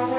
तो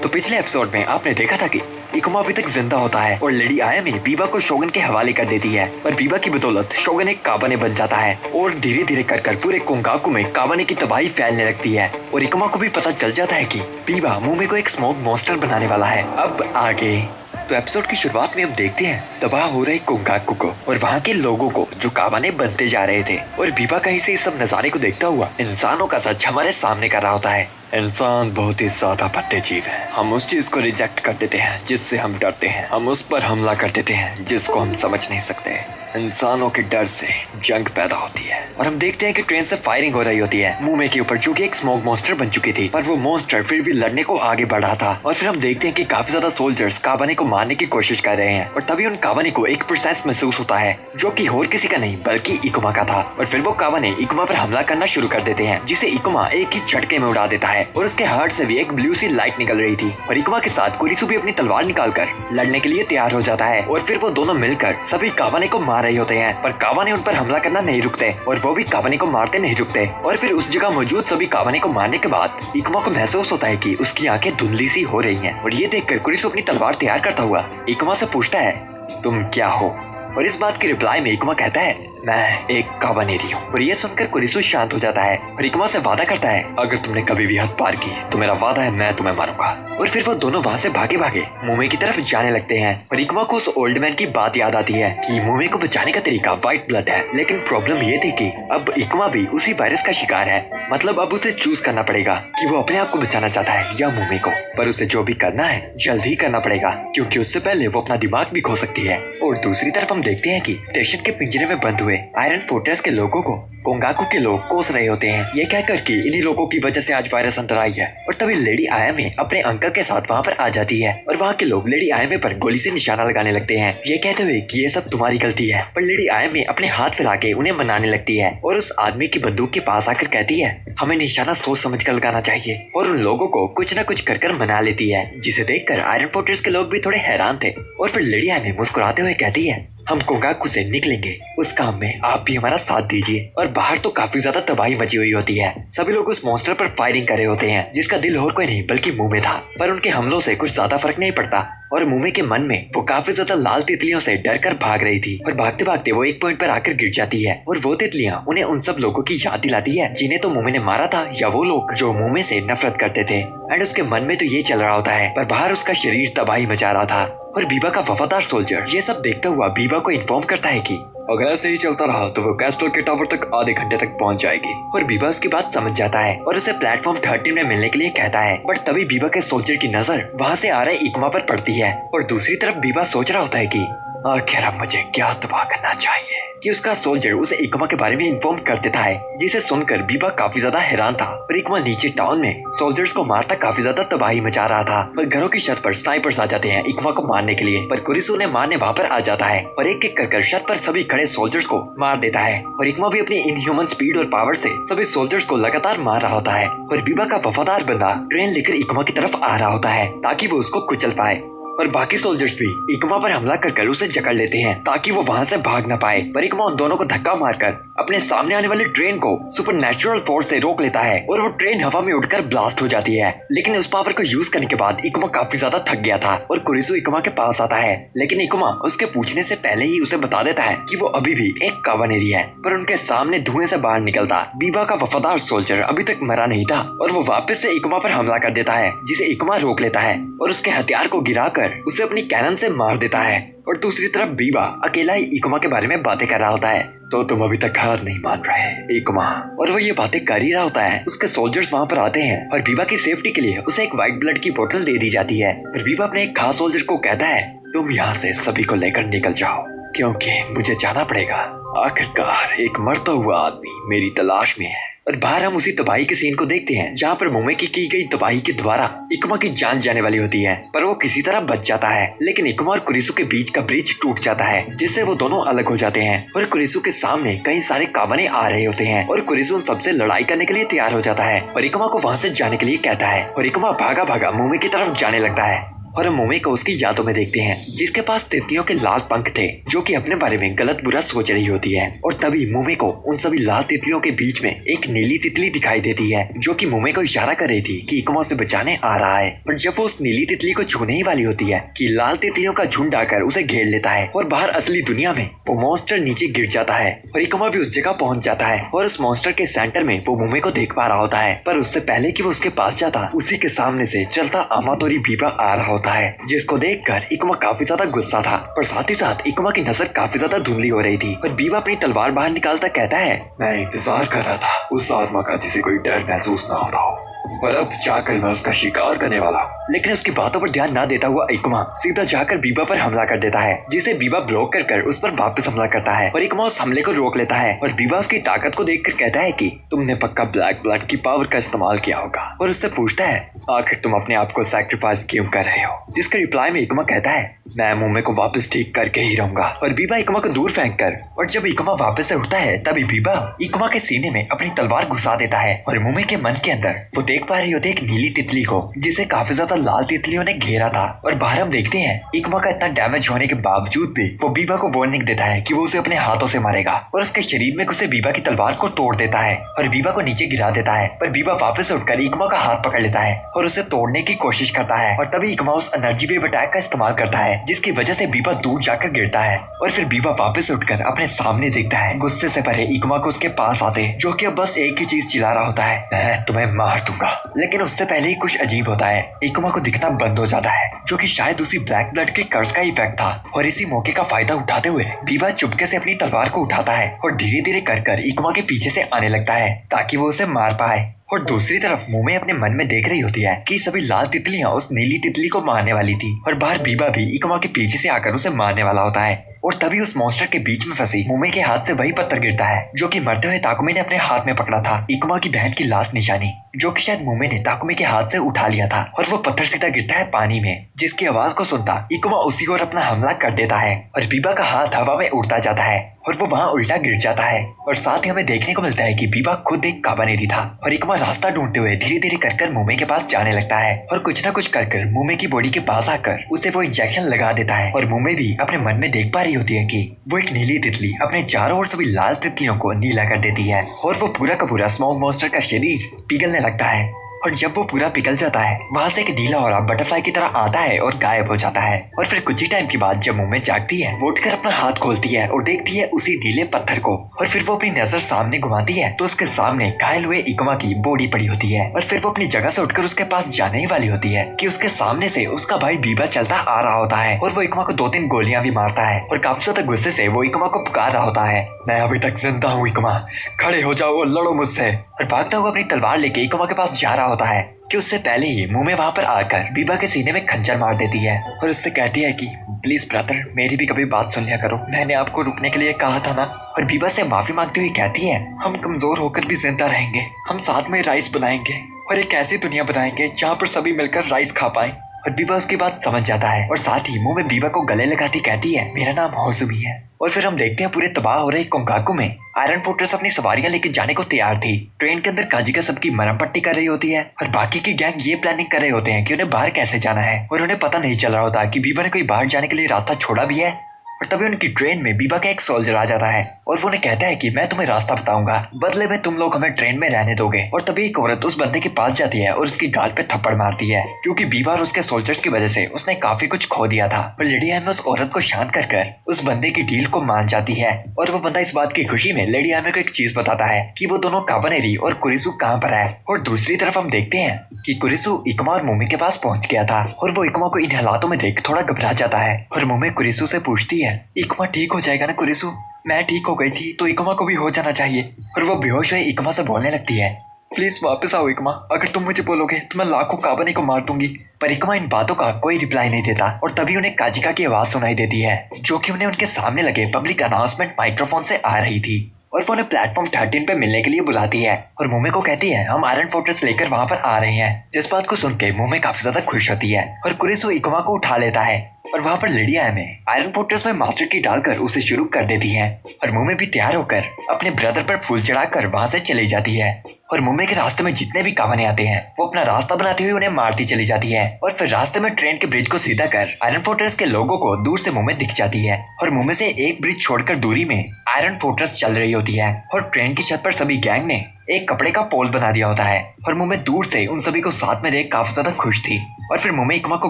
पिछले एपिसोड में आपने देखा था कि इकुमा अभी तक जिंदा होता है और लेडी आयामी बीबा को शोगन के हवाले कर देती है और बीबा की बदौलत शोगन एक काबाने बन जाता है और धीरे धीरे कर पूरे कोंगाकू में काबाने की तबाही फैलने लगती है और इकुमा को भी पता चल जाता है कि बीबा मुमे को एक स्मोक मॉन्स्टर बनाने वाला है। अब आगे तो एपिसोड की शुरुआत में हम देखते हैं तबाह हो रहे कोंगाकू को और वहाँ के लोगों को जो काबाने बनते जा रहे थे और बीबा कहीं से इस सब नजारे को देखता हुआ इंसानों का सच हमारे सामने कर रहा होता है। इंसान बहुत ही ज्यादा भद्दे जीव है। हम उस चीज को रिजेक्ट कर देते हैं जिससे हम डरते हैं, हम उस पर हमला कर देते हैं जिसको हम समझ नहीं सकते। इंसानों के डर से जंग पैदा होती है और हम देखते हैं कि ट्रेन से फायरिंग हो रही होती है मुमे के ऊपर जो कि एक स्मोक मॉन्स्टर बन चुकी थी, पर वो मॉन्स्टर फिर भी लड़ने को आगे बढ़ रहा था। और फिर हम देखते हैं कि काफी ज्यादा सोल्जर्स काबाने को मारने की कोशिश कर रहे हैं और तभी उन काबाने को एक प्रोसेस महसूस होता है जो कि और किसी का नहीं बल्कि इकुमा का था और फिर वो काबाने इकुमा पर हमला करना शुरू कर देते हैं जिसे इकुमा एक ही झटके में उड़ा देता है और उसके हार्ट से भी एक ब्लू सी लाइट निकल रही थी और इकुमा के साथ कुरिसु भी अपनी तलवार निकालकर लड़ने के लिए तैयार हो जाता है और फिर वो दोनों मिलकर सभी काबाने को मार रहे होते हैं, पर काबाने उन पर हमला करना नहीं रुकते और वो भी काबाने को मारते नहीं रुकते। और फिर उस जगह मौजूद सभी काबाने को मारने के बाद इकुमा को महसूस होता है कि उसकी आंखें धुंधली सी हो रही हैं और ये देखकर कुरिसु अपनी तलवार तैयार करता हुआ इकुमा से पूछता है तुम क्या हो, और इस बात की रिप्लाई में इकुमा कहता है मैं एक काबानेरी हूँ। और ये सुनकर कुरिसु शांत हो जाता है और इकुमा से वादा करता है अगर तुमने कभी भी हद पार की तो मेरा वादा है मैं तुम्हें मारूंगा। और फिर वो दोनों वहाँ से भागे भागे मुमे की तरफ जाने लगते हैं और इकुमा को उस ओल्ड मैन की बात याद आती है कि मुमे को बचाने का तरीका व्हाइट ब्लड है, लेकिन प्रॉब्लम ये थी कि अब इकुमा भी उसी वायरस का शिकार है। मतलब अब उसे चूज करना पड़ेगा कि वो अपने आप को बचाना चाहता है या मुमे को, पर उसे जो भी करना है जल्द ही करना पड़ेगा क्योंकि उससे पहले वो अपना दिमाग भी खो सकती है। और दूसरी तरफ हम देखते हैं कि स्टेशन के पिंजरे में बंद हुए आयरन फोर्ट्रेस के लोगों को कोंगाकू के लोग कोस रहे होते हैं, ये कहकर कि इन्हीं लोगों की वजह से आज वायरस अंदर आई है। और तभी लेडी आयामे अपने अंकल के साथ वहाँ पर आ जाती है और वहाँ के लोग लेडी आयामे पर गोली से निशाना लगाने लगते हैं, ये कहते हुए कि ये सब तुम्हारी गलती है। पर लेडी आयामे अपने हाथ फैला के उन्हें मनाने लगती है और उस आदमी की बंदूक के पास आकर कहती है हमें निशाना सोच समझ कर लगाना चाहिए और उन लोगों को कुछ न कुछ कर मना लेती है, जिसे देखकर आयरन फोर्ट्रेस के लोग भी थोड़े हैरान थे। और फिर लेडी आयामे मुस्कुराते हुए कहती है हम कोंगाकू से निकलेंगे, उस काम में आप भी हमारा साथ दीजिए। और बाहर तो काफी ज्यादा तबाही मची हुई होती है, सभी लोग उस मॉन्स्टर पर फायरिंग कर रहे होते हैं जिसका दिल और कोई नहीं बल्कि मुमे था, पर उनके हमलों से कुछ ज्यादा फर्क नहीं पड़ता। और मुमे के मन में वो काफी ज्यादा लाल तितलियों से डर कर भाग रही थी और भागते भागते वो एक पॉइंट पर आकर गिर जाती है और वो तितलियां उन्हें उन सब लोगों की याद दिलाती है जिन्हें तो मुमे ने मारा था या वो लोग जो मुमे से नफरत करते थे। एंड उसके मन में तो ये चल रहा होता है पर बाहर उसका शरीर तबाही मचा रहा था। और बीबा का वफादार सोल्जर ये सब देखता हुआ बीबा को इन्फॉर्म करता है कि अगर ऐसे ही चलता रहा तो वो कैस्टल के टावर तक आधे घंटे तक पहुंच जाएगी। और बीबा उसकी बात समझ जाता है और उसे प्लेटफॉर्म 13 में मिलने के लिए कहता है, बट तभी बीबा के सोल्जर की नजर वहाँ से आ रहे इकुमा पर पड़ती है और दूसरी तरफ बीबा सोच रहा होता है कि आखिर अब मुझे क्या तबाह करना चाहिए कि उसका सोल्जर उसे इकुमा के बारे में इन्फॉर्म कर देता है, जिसे सुनकर बीबा काफी ज्यादा हैरान था। और इकुमा नीचे टाउन में सोल्जर्स को मारता काफी ज्यादा तबाही मचा रहा था और घरों की छत पर स्नाइपर्स आ जाते हैं इकुमा को मारने के लिए, पर कुरिसु उन्हें मारने वहाँ पर आ जाता है और एक एक कर छत पर सभी खड़े सोल्जर्स को मार देता है। और इकुमा भी अपनी इनह्यूमन स्पीड और पावर से सभी सोल्जर्स को लगातार मार रहा होता है और बीबा का वफादार बंदा ट्रेन लेकर इकुमा की तरफ आ रहा होता है ताकि वो उसको कुचल पाए। और बाकी सोल्जर्स भी इकुमा पर हमला कर उसे जकड़ लेते हैं ताकि वो वहाँ से भाग न पाए, पर इकुमा उन दोनों को धक्का मारकर अपने सामने आने वाली ट्रेन को सुपरनैचुरल फोर्स से रोक लेता है और वो ट्रेन हवा में उड़कर ब्लास्ट हो जाती है। लेकिन उस पावर को यूज करने के बाद इकुमा काफी ज्यादा थक गया था और कुरिसु इकुमा के पास आता है, लेकिन इकुमा उसके पूछने से पहले ही उसे बता देता है कि वो अभी भी एक काबानेरी है। पर उनके सामने धुएं से बाहर निकलता बीबा का वफादार सोल्जर अभी तक मरा नहीं था और वो वापस से इकुमा पर हमला कर देता है, जिसे इकुमा रोक लेता है और उसके हथियार को गिराकर उसे अपनी कैनन से मार देता है। और दूसरी तरफ बीबा अकेला ही इकुमा के बारे में बातें कर रहा होता है, तो तुम अभी तक हार नहीं मान रहे इकुमा। और वो ये बातें कर ही रहा होता है, उसके सोल्जर्स वहाँ पर आते हैं और बीबा की सेफ्टी के लिए उसे एक व्हाइट ब्लड की बोतल दे दी जाती है। और बीबा अपने एक खास सोल्जर को कहता है तुम यहाँ से सभी को लेकर निकल जाओ क्योंकि मुझे जाना पड़ेगा। आखिरकार एक मरता हुआ आदमी मेरी तलाश में है। और बाहर हम उसी तबाही के सीन को देखते हैं जहाँ पर मुमे की गई तबाही के द्वारा इकुमा की जान जाने वाली होती है, पर वो किसी तरह बच जाता है। लेकिन इकुमा और कुरिसु के बीच का ब्रिज टूट जाता है जिससे वो दोनों अलग हो जाते हैं और कुरिसु के सामने कई सारे काबाने आ रहे होते हैं और कुरिसु उन सबसे लड़ाई करने के लिए तैयार हो जाता है और इकुमा को वहाँ से जाने के लिए कहता है और इकुमा भागा भागा मुमे की तरफ जाने लगता है। और हम मोमे को उसकी यादों में देखते हैं जिसके पास तितलियों के लाल पंख थे जो कि अपने बारे में गलत बुरा सोच रही होती है। और तभी मोमे को उन सभी लाल तितलियों के बीच में एक नीली तितली दिखाई देती है जो कि मोमे को इशारा कर रही थी कि इकुमा उसे बचाने आ रहा है। और जब वो उस नीली तितली को छूने ही वाली होती है कि लाल तितलियों का झुंड आकर उसे घेर लेता है और बाहर असली दुनिया में वो मॉन्स्टर नीचे गिर जाता है और इकुमा भी उस जगह पहुंच जाता है और उस मॉन्स्टर के सेंटर में वो मोमे को देख पा रहा होता है। पर उससे पहले कि वो उसके पास जाता उसी के सामने से चलता अमातोरी बीबा आ रहा होता है जिसको देखकर इकुमा काफी ज्यादा गुस्सा था। पर साथ ही साथ इकुमा की नजर काफी ज्यादा धुंधली हो रही थी और बीबा अपनी तलवार बाहर निकालता कहता है, मैं इंतजार कर रहा था उस आत्मा का जिसे कोई डर महसूस ना होता हो और अब जाकर मैं उसका शिकार करने वाला हूँ। लेकिन उसकी बातों पर ध्यान ना देता हुआ इकुमा सीधा जाकर बीबा पर हमला कर देता है जिसे बीबा ब्लॉक कर उस पर वापस हमला करता है और इकुमा उस हमले को रोक लेता है। और बीबा उसकी ताकत को देखकर कहता है कि तुमने पक्का ब्लैक ब्लड की पावर का इस्तेमाल किया होगा और उससे पूछता है आखिर तुम अपने आप को सैक्रिफाइस क्यों कर रहे हो, जिसके रिप्लाई में इकुमा कहता है मैं मोमे को वापस ठीक करके ही रहूंगा। और बीबा इकुमा को दूर फेंक कर और जब इकुमा वापस से उठता है तभी बीबा इकुमा के सीने में अपनी तलवार घुसा देता है और मोमे के मन के अंदर वो देख पा रही होती है एक नीली तितली को जिसे काफी ज्यादा लाल तितलियों ने घेरा था। और बाहर हम देखते हैं इकुमा का इतना डैमेज होने के बावजूद भी वो बीबा को वार्निंग देता है कि वो उसे अपने हाथों से मारेगा और उसके शरीर में घुसे बीबा की तलवार को तोड़ देता है और बीबा को नीचे गिरा देता है। पर बीबा वापस उठकर इकुमा का हाथ पकड़ लेता है और उसे तोड़ने की कोशिश करता है और तभी इकुमा उस एनर्जी वेव अटैक का इस्तेमाल करता है जिसकी वजह से बीबा दूर जाकर गिरता है। और फिर बीबा वापस उठकर अपने सामने देखता है गुस्से से भरे इकुमा को उसके पास आते जो कि अब बस एक ही चीज चिल्ला रहा होता है, मैं तुम्हें मार दूंगा। लेकिन उससे पहले ही कुछ अजीब होता है, इकुमा को दिखना बंद हो जाता है जो कि शायद उसी ब्लैक ब्लड के कर्ज का इफेक्ट था। और इसी मौके का फायदा उठाते हुए बीबा चुपके से अपनी तलवार को उठाता है और धीरे धीरे कर इकुमा के पीछे से आने लगता है ताकि वो उसे मार पाए। और दूसरी तरफ मोमे अपने मन में देख रही होती है कि सभी लाल तितलियां उस नीली तितली को मारने वाली थी और बाहर बीबा भी इकुमा के पीछे से आकर उसे मारने वाला होता है। और तभी उस मॉन्स्टर के बीच में फंसी मोमे के हाथ से वही पत्थर गिरता है जो कि मरते हुए ताकुमे ने अपने हाथ में पकड़ा था, इकुमा की बहन की लाश निशानी जो कि शायद मोमे ने ताकुमे के हाथ से उठा लिया था। और वो पत्थर सीधा गिरता है पानी में जिसकी आवाज को सुनता इकुमा उसी ओर अपना हमला कर देता है और बीबा का हाथ हवा में उड़ता जाता है और वो वहाँ उल्टा गिर जाता है। और साथ ही हमें देखने को मिलता है कि बीबा खुद एक काबानेरी था और इकुमा रास्ता ढूंढते हुए धीरे धीरे कर मोमे के पास जाने लगता है और कुछ न कुछ कर मोमे की बॉडी के पास आकर उसे वो इंजेक्शन लगा देता है। और मोमे भी अपने मन में देख पा रही होती है कि वो एक नीली तितली अपने चारों ओर सभी लाल तितलियों को नीला कर देती है और वो पूरा का पूरा स्मॉग मॉन्स्टर का शरीर पिघलने लगता है। और जब वो पूरा पिघल जाता है वहाँ से एक नीला औरा बटरफ्लाई की तरह आता है और गायब हो जाता है। और फिर कुछ ही टाइम के बाद जब मोमे जागती है वो उठकर अपना हाथ खोलती है और देखती है उसी नीले पत्थर को और फिर वो अपनी नजर सामने घुमाती है तो उसके सामने घायल हुए इकुमा की बॉडी पड़ी होती है। और फिर वो अपनी जगह से उठकर उसके पास जाने ही वाली होती है कि उसके सामने से उसका भाई बीबा चलता आ रहा होता है और वो इकुमा को 2-3 गोलियां भी मारता है और काफी ज्यादा गुस्से से वो इकुमा को पुकार रहा होता है, मैं अभी तक जिंदा हूँ इकुमा, खड़े हो जाओ और लड़ो मुझसे। और भागता हुआ अपनी तलवार लेके इकुमा के पास जा रहा होता है कि उससे पहले ही मोमे वहाँ पर आकर बीबा के सीने में खंजर मार देती है और उससे कहती है कि प्लीज ब्रदर मेरी भी कभी बात सुन लिया करो, मैंने आपको रुकने के लिए कहा था ना। और बीबा से माफी मांगती हुई कहती है हम कमजोर होकर भी जिंदा रहेंगे, हम साथ में राइस बनाएंगे और एक ऐसी दुनिया बनाएंगे जहाँ पर सभी मिलकर राइस खा पाए। और बीबा उसकी बात समझ जाता है और साथ ही मुंह में बीबा को गले लगाती कहती है मेरा नाम होजुमी है। और फिर हम देखते हैं पूरे तबाह हो रहे कोंकाकू में आयरन फोर्ट्रेस अपनी सवारियां लेके जाने को तैयार थी। ट्रेन के अंदर काजिका सबकी मरहम पट्टी कर रही होती है और बाकी की गैंग ये प्लानिंग कर रहे होते हैं कि उन्हें बाहर कैसे जाना है और उन्हें पता नहीं चल रहा होता कि बीबा ने कोई बाहर जाने के लिए रास्ता छोड़ा भी है। और तभी उनकी ट्रेन में बीबा का एक सोल्जर आ जाता है और वो उन्हें कहता है कि मैं तुम्हें रास्ता बताऊंगा, बदले में तुम लोग हमें ट्रेन में रहने दोगे। और तभी एक औरत उस बंदे के पास जाती है और उसकी गाल पे थप्पड़ मारती है क्योंकि बीबा और उसके सोल्जर्स की वजह से उसने काफी कुछ खो दिया था। और लेडी आयमे उस औरत को शांत कर उस बंदे की डील को मान जाती है और वो बंदा इस बात की खुशी में लेडी आयमे को एक चीज बताता है कि वो दोनों काबानेरी और कुरिसु कहाँ पर है। और दूसरी तरफ हम देखते हैं कि कुरिसु इकुमा और मोमे के पास पहुंच गया था और वो इकुमा को इन हालातों में देख थोड़ा घबरा जाता है और मोमे कुरिसु से पूछती है इकुमा ठीक हो जाएगा ना कुरिसु? मैं ठीक हो गई थी तो इकुमा को भी हो जाना चाहिए। और वो बेहोश हुए इकुमा से बोलने लगती है प्लीज वापस आओ इकुमा, अगर तुम मुझे बोलोगे तो मैं लाखों काबाने को मार दूंगी। पर इकुमा इन बातों का कोई रिप्लाई नहीं देता और तभी उन्हें काजिका की आवाज सुनाई देती है जो कि उन्हें उनके सामने लगे पब्लिक अनाउंसमेंट माइक्रोफोन से आ रही थी। और वो उन्हें प्लेटफॉर्म 13 पे मिलने के लिए बुलाती है और मोमे को कहती है हम आयरन फोर्ट्रेस लेकर वहाँ पर आ रहे हैं। जिस बात को सुन के मोमे काफी ज्यादा खुश होती है और कुरिसु इकुमा को उठा लेता है और वहाँ पर लेडी आयम आयरन फोर्ट्रेस में मास्टर की डालकर उसे शुरू कर देती है और मुम्मे भी तैयार होकर अपने ब्रदर पर फूल चढ़ाकर वहाँ से चली जाती है। और मुम्मे के रास्ते में जितने भी कावने आते हैं वो अपना रास्ता बनाते हुए उन्हें मारती चली जाती है और फिर रास्ते में ट्रेन के ब्रिज को सीधा कर आयरन फोर्ट्रेस के लोगों को दूर से मुम्मे दिख जाती है और मुम्मे से एक ब्रिज छोड़कर दूरी में आयरन फोर्ट्रेस चल रही होती है और ट्रेन की छत पर सभी गैंग ने एक कपड़े का पोल बना दिया होता है और मुम्मे दूर से उन सभी को साथ में देख काफी ज्यादा खुश थी। और फिर मुम्मे इकमा को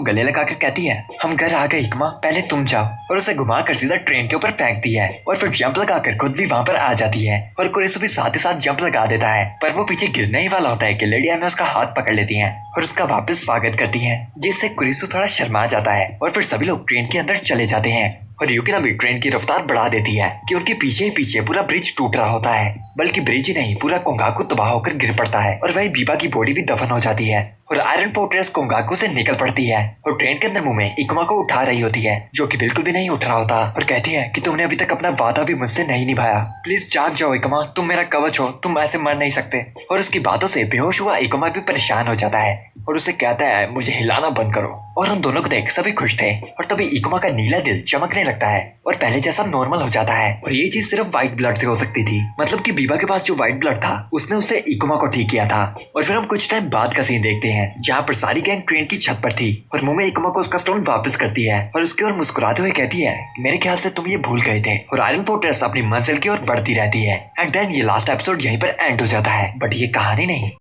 गले लगाकर कहती है, हम घर आ गए इकमा, पहले तुम जाओ, और उसे घुमाकर सीधा ट्रेन के ऊपर फेंकती है और फिर जंप लगाकर खुद भी वहाँ पर आ जाती है और कुरेसो भी साथ ही साथ जंप लगा देता है। पर वो पीछे गिरने ही वाला होता है कि लेडी आयम उसका हाथ पकड़ लेती है और उसका वापस स्वागत करती है, जिससे कुरेसो थोड़ा शर्मा जाता है और फिर सभी लोग ट्रेन के अंदर चले जाते हैं। और यूकिना भी ट्रेन की रफ्तार बढ़ा देती है कि उनके पीछे ही पीछे पूरा ब्रिज टूट रहा होता है, बल्कि ब्रिज ही नहीं पूरा कोंगाकू तबाह होकर गिर पड़ता है और वही बीबा की बॉडी भी दफन हो जाती है और आयरन फोर्ट्रेस कोंगाकू से निकल पड़ती है और ट्रेन के अंदर मुम्मे इकुमा को उठा रही होती है, जो कि बिल्कुल भी नहीं उठ रहा होता और कहती है कि तुमने अभी तक अपना वादा भी मुझसे नहीं निभाया, प्लीज जाग जाओ इकुमा, तुम मेरा कवच हो, तुम ऐसे मर नहीं सकते। और उसकी बातों से बेहोश हुआ इकुमा भी परेशान हो जाता है और उसे कहता है मुझे हिलाना बंद करो। और उन दोनों को देख सभी खुश थे और तभी इकुमा का नीला दिल चमकने लगता है और पहले जैसा नॉर्मल हो जाता है। और ये चीज सिर्फ व्हाइट ब्लड से हो सकती थी, मतलब कि बीबा के पास जो व्हाइट ब्लड था उसने उससे इकुमा को ठीक किया था। और फिर हम कुछ टाइम बाद का सीन देखते हैं जहाँ पर सारी गैंग ट्रेन की छत पर थी और मुम्मे इकुमा को उसका स्टोन वापस करती है और उसकी ओर मुस्कुराते हुए कहती है, मेरे ख्याल से तुम ये भूल गए थे। और आयरन फोर्ट्रेस अपनी मंजिल की ओर बढ़ती रहती है एंड देन ये लास्ट एपिसोड यहीं पर एंड हो जाता है। बट ये कहानी नहीं,